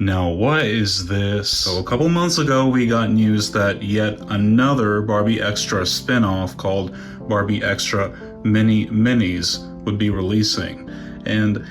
Now, what is this? So a couple months ago, we got news that yet another Barbie Extra spin-off called Barbie Extra Mini Minis would be releasing. And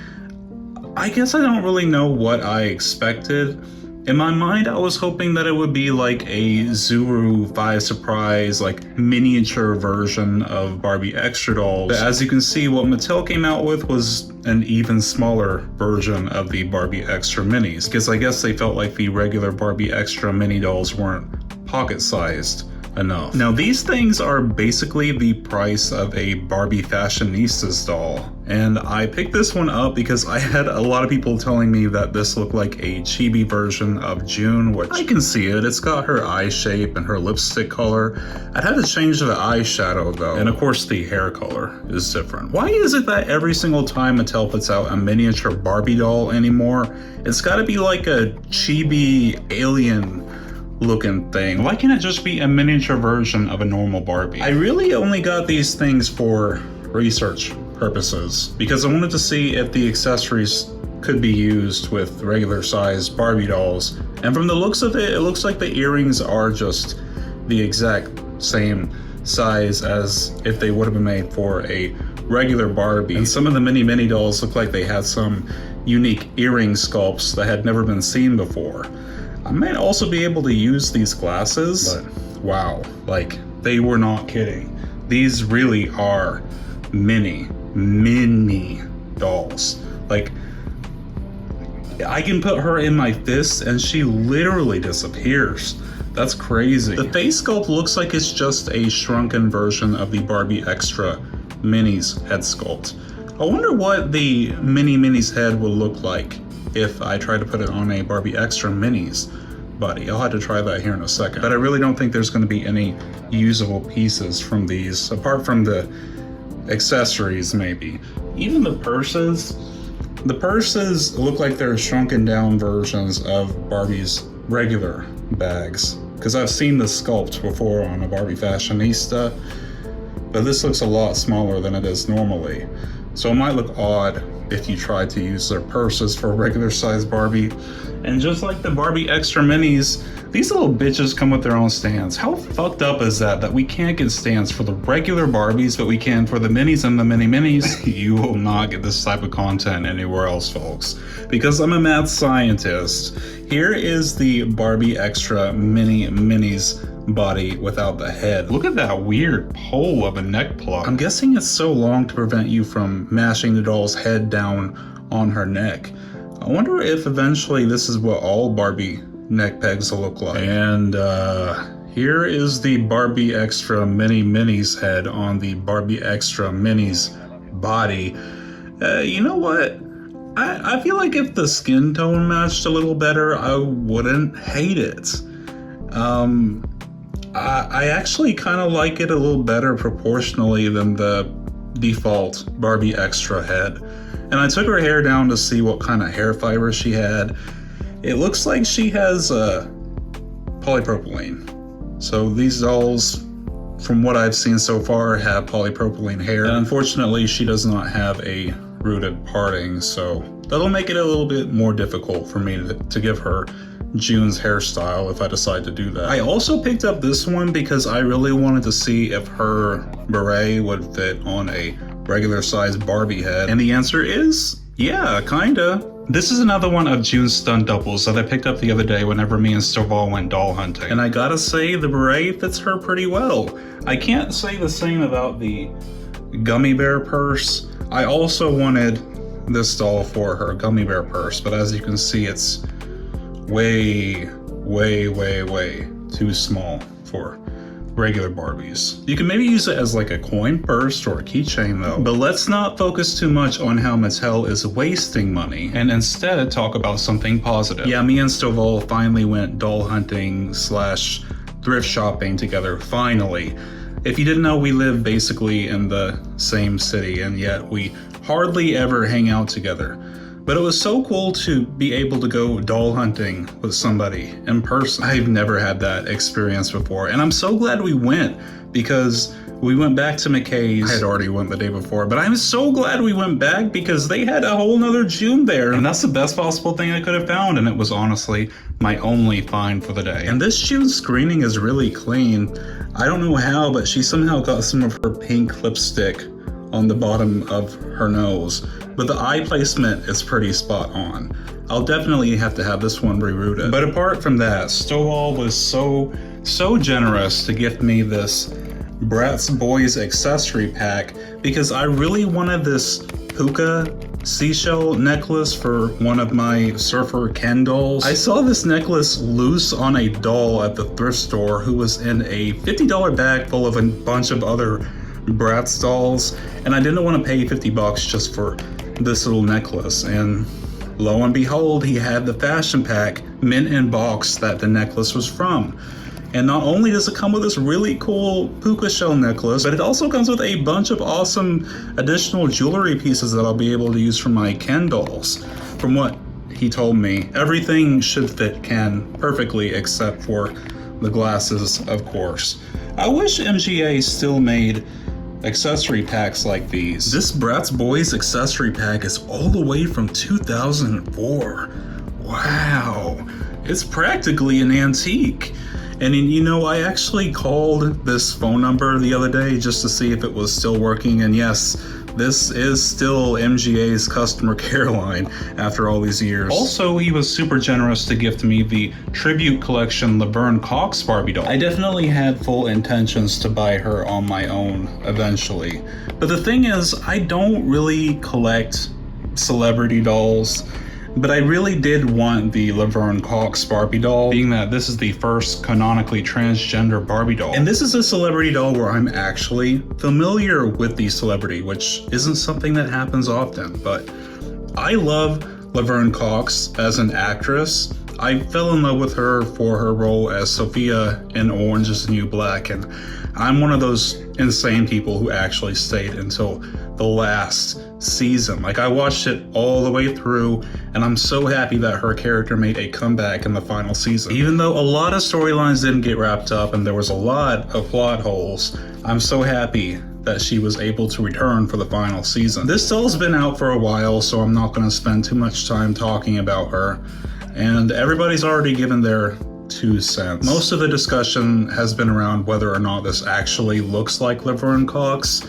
I guess I don't really know what I expected. In my mind, I was hoping that it would be like a Zuru 5 Surprise, like miniature version of Barbie Extra dolls. But as you can see, what Mattel came out with was an even smaller version of the Barbie Extra Minis, because I guess they felt like the regular Barbie Extra mini dolls weren't pocket-sized enough. Now, these things are basically the price of a Barbie Fashionistas doll, and I picked this one up because I had a lot of people telling me that this looked like a chibi version of June, which I can see it. It's got her eye shape and her lipstick color. I'd have to change the eyeshadow though, and of course the hair color is different. Why is it that every single time Mattel puts out a miniature Barbie doll anymore, it's gotta be like a chibi alien looking thing? Why can't it just be a miniature version of a normal Barbie? I really only got these things for research purposes because I wanted to see if the accessories could be used with regular sized Barbie dolls. And from the looks of it, it looks like the earrings are just the exact same size as if they would have been made for a regular Barbie. And some of the mini dolls look like they had some unique earring sculpts that had never been seen before. I might also be able to use these glasses, but wow, like they were not kidding. These really are mini dolls. Like I can put her in my fist and she literally disappears. That's crazy. The face sculpt looks like it's just a shrunken version of the Barbie Extra Minis head sculpt. I wonder what the Minis head will look like if I try to put it on a Barbie Extra Minis body. I'll have to try that here in a second. But I really don't think there's going to be any usable pieces from these, apart from the accessories maybe. Even the purses look like they're shrunken down versions of Barbie's regular bags. Because I've seen the sculpt before on a Barbie Fashionista, but this looks a lot smaller than it is normally. So it might look odd if you try to use their purses for a regular size Barbie. And just like the Barbie Extra Minis, these little bitches come with their own stands. How fucked up is that we can't get stands for the regular Barbies, but we can for the minis and the minis? You will not get this type of content anywhere else, folks. Because I'm a mad scientist. Here is the Barbie Extra Minis body without the head. Look at that weird pole of a neck plug. I'm guessing it's so long to prevent you from mashing the doll's head down on her neck. I wonder if eventually this is what all Barbie neck pegs will look like. And here is the Barbie Extra Minis head on the Barbie Extra Minis body. You know what? I feel like if the skin tone matched a little better, I wouldn't hate it. I actually kind of like it a little better proportionally than the default Barbie Extra head. And I took her hair down to see what kind of hair fiber she had. It looks like she has polypropylene. So these dolls, from what I've seen so far, have polypropylene hair. And unfortunately, she does not have a rooted parting, so that'll make it a little bit more difficult for me to give her June's hairstyle if I decide to do that. I also picked up this one because I really wanted to see if her beret would fit on a regular sized Barbie head. And the answer is, yeah, kinda. This is another one of June's stunt doubles that I picked up the other day whenever me and Stovall went doll hunting. And I gotta say, the beret fits her pretty well. I can't say the same about the gummy bear purse. I also wanted this doll for her gummy bear purse, but as you can see, it's way too small for regular Barbies. You can maybe use it as like a coin purse or a keychain though. But let's not focus too much on how Mattel is wasting money and instead talk about something positive. Yeah, me and Stovall finally went doll hunting / thrift shopping together, finally. If you didn't know, we live basically in the same city and yet we hardly ever hang out together. But it was so cool to be able to go doll hunting with somebody in person. I've never had that experience before, and I'm so glad we went because we went back to McKay's. I had already went the day before, but I'm so glad we went back because they had a whole nother June there, and that's the best possible thing I could have found, and it was honestly my only find for the day. And this June screening is really clean. I don't know how, but she somehow got some of her pink lipstick on the bottom of her nose, but the eye placement is pretty spot on. I'll definitely have to have this one rerouted. But apart from that, Stowall was so generous to gift me this Bratz Boys accessory pack because I really wanted this puka seashell necklace for one of my surfer Ken dolls. I saw this necklace loose on a doll at the thrift store who was in a $50 bag full of a bunch of other Bratz dolls, and I didn't want to pay $50 just for this little necklace. And lo and behold, he had the fashion pack mint in box that the necklace was from. And not only does it come with this really cool puka shell necklace, but it also comes with a bunch of awesome additional jewelry pieces that I'll be able to use for my Ken dolls. From what he told me, everything should fit Ken perfectly except for the glasses, of course. I wish MGA still made accessory packs like these. This Bratz Boys accessory pack is all the way from 2004. Wow, it's practically an antique. And you know, I actually called this phone number the other day just to see if it was still working, and yes, this is still MGA's customer care line after all these years. Also, he was super generous to gift me the tribute collection Laverne Cox Barbie doll. I definitely had full intentions to buy her on my own eventually. But the thing is, I don't really collect celebrity dolls. But I really did want the Laverne Cox Barbie doll, being that this is the first canonically transgender Barbie doll. And this is a celebrity doll where I'm actually familiar with the celebrity, which isn't something that happens often. But I love Laverne Cox as an actress. I fell in love with her for her role as Sophia in Orange is the New Black, and I'm one of those insane people who actually stayed until the last season. Like, I watched it all the way through, and I'm so happy that her character made a comeback in the final season. Even though a lot of storylines didn't get wrapped up and there was a lot of plot holes, I'm so happy that she was able to return for the final season. This doll's been out for a while, so I'm not going to spend too much time talking about her, and everybody's already given their 2 cents. Most of the discussion has been around whether or not this actually looks like Laverne Cox,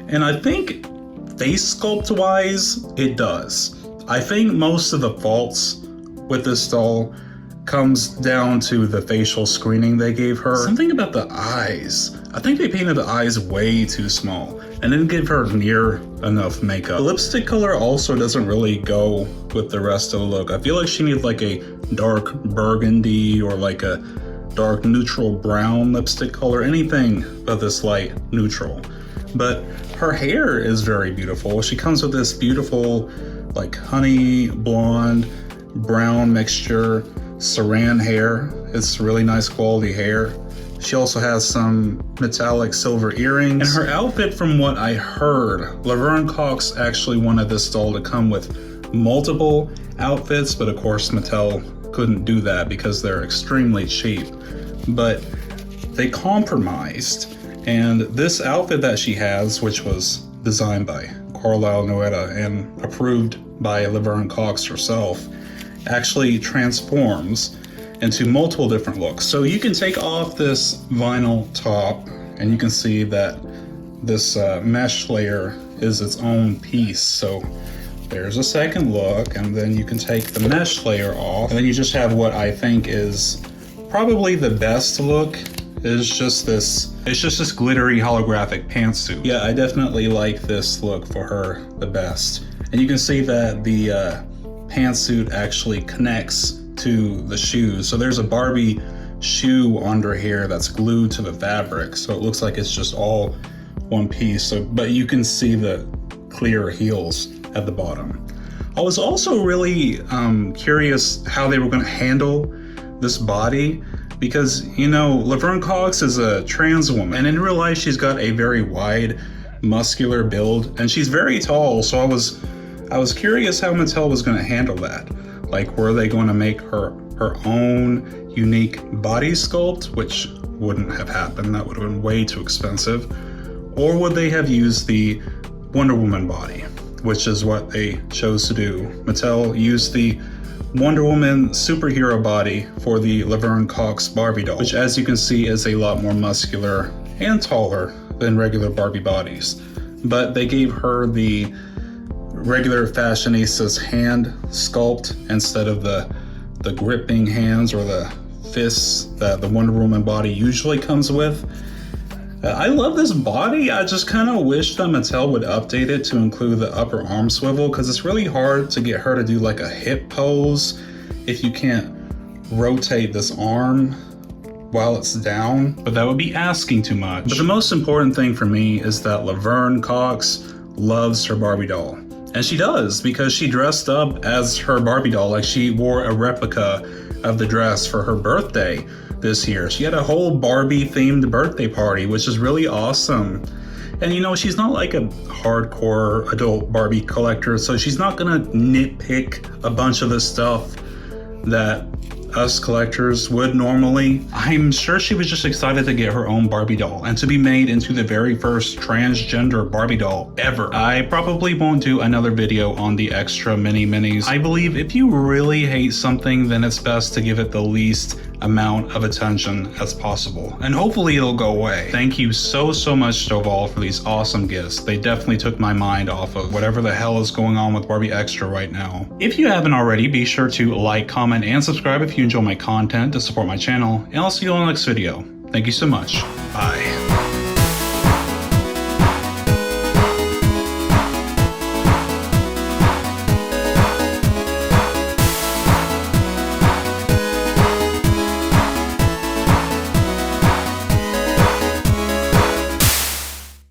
and I think face sculpt wise, it does. I think most of the faults with this doll comes down to the facial screening they gave her. Something about the eyes. I think they painted the eyes way too small and didn't give her near enough makeup. The lipstick color also doesn't really go with the rest of the look. I feel like she needs like a dark burgundy or like a dark neutral brown lipstick color, anything but this light neutral. But her hair is very beautiful. She comes with this beautiful like honey blonde brown mixture saran hair. It's really nice quality hair. She also has some metallic silver earrings. And her outfit, from what I heard, Laverne Cox actually wanted this doll to come with multiple outfits, but of course Mattel couldn't do that because they're extremely cheap. But they compromised, and this outfit that she has, which was designed by Carlisle Noeta and approved by Laverne Cox herself, actually transforms into multiple different looks. So you can take off this vinyl top and you can see that this mesh layer is its own piece. So there's a second look, and then you can take the mesh layer off, and then you just have what I think is probably the best look. It's just this glittery holographic pantsuit. Yeah, I definitely like this look for her the best. And you can see that the pantsuit actually connects to the shoes. So there's a Barbie shoe under here that's glued to the fabric. So it looks like it's just all one piece. So, but you can see the clear heels at the bottom. I was also really curious how they were going to handle this body, because, you know, Laverne Cox is a trans woman, and in real life she's got a very wide, muscular build, and she's very tall. So I was curious how Mattel was going to handle that. Like, were they going to make her own unique body sculpt, which wouldn't have happened, that would have been way too expensive, Or would they have used the Wonder Woman body, which is what they chose to do? Mattel used the Wonder Woman superhero body for the Laverne Cox Barbie doll, which as you can see is a lot more muscular and taller than regular Barbie bodies. But they gave her the regular Fashionista's hand sculpt instead of the gripping hands or the fists that the Wonder Woman body usually comes with. I love this body. I just kind of wish that Mattel would update it to include the upper arm swivel, because it's really hard to get her to do like a hip pose if you can't rotate this arm while it's down. But that would be asking too much. But the most important thing for me is that Laverne Cox loves her Barbie doll. And she does, because she dressed up as her Barbie doll. Like, she wore a replica of the dress for her birthday this year. She had a whole Barbie themed birthday party, which is really awesome. And you know, she's not like a hardcore adult Barbie collector, so she's not gonna nitpick a bunch of the stuff that us collectors would normally. I'm sure she was just excited to get her own Barbie doll and to be made into the very first transgender Barbie doll ever. I probably won't do another video on the extra mini minis. I believe if you really hate something, then it's best to give it the least amount of attention as possible, and hopefully it'll go away. Thank you so much, Stovall, for these awesome gifts. They definitely took my mind off of whatever the hell is going on with Barbie Extra right now. If you haven't already, be sure to like, comment, and subscribe if you enjoy my content to support my channel, and I'll see you on the next video. Thank you so much. Bye.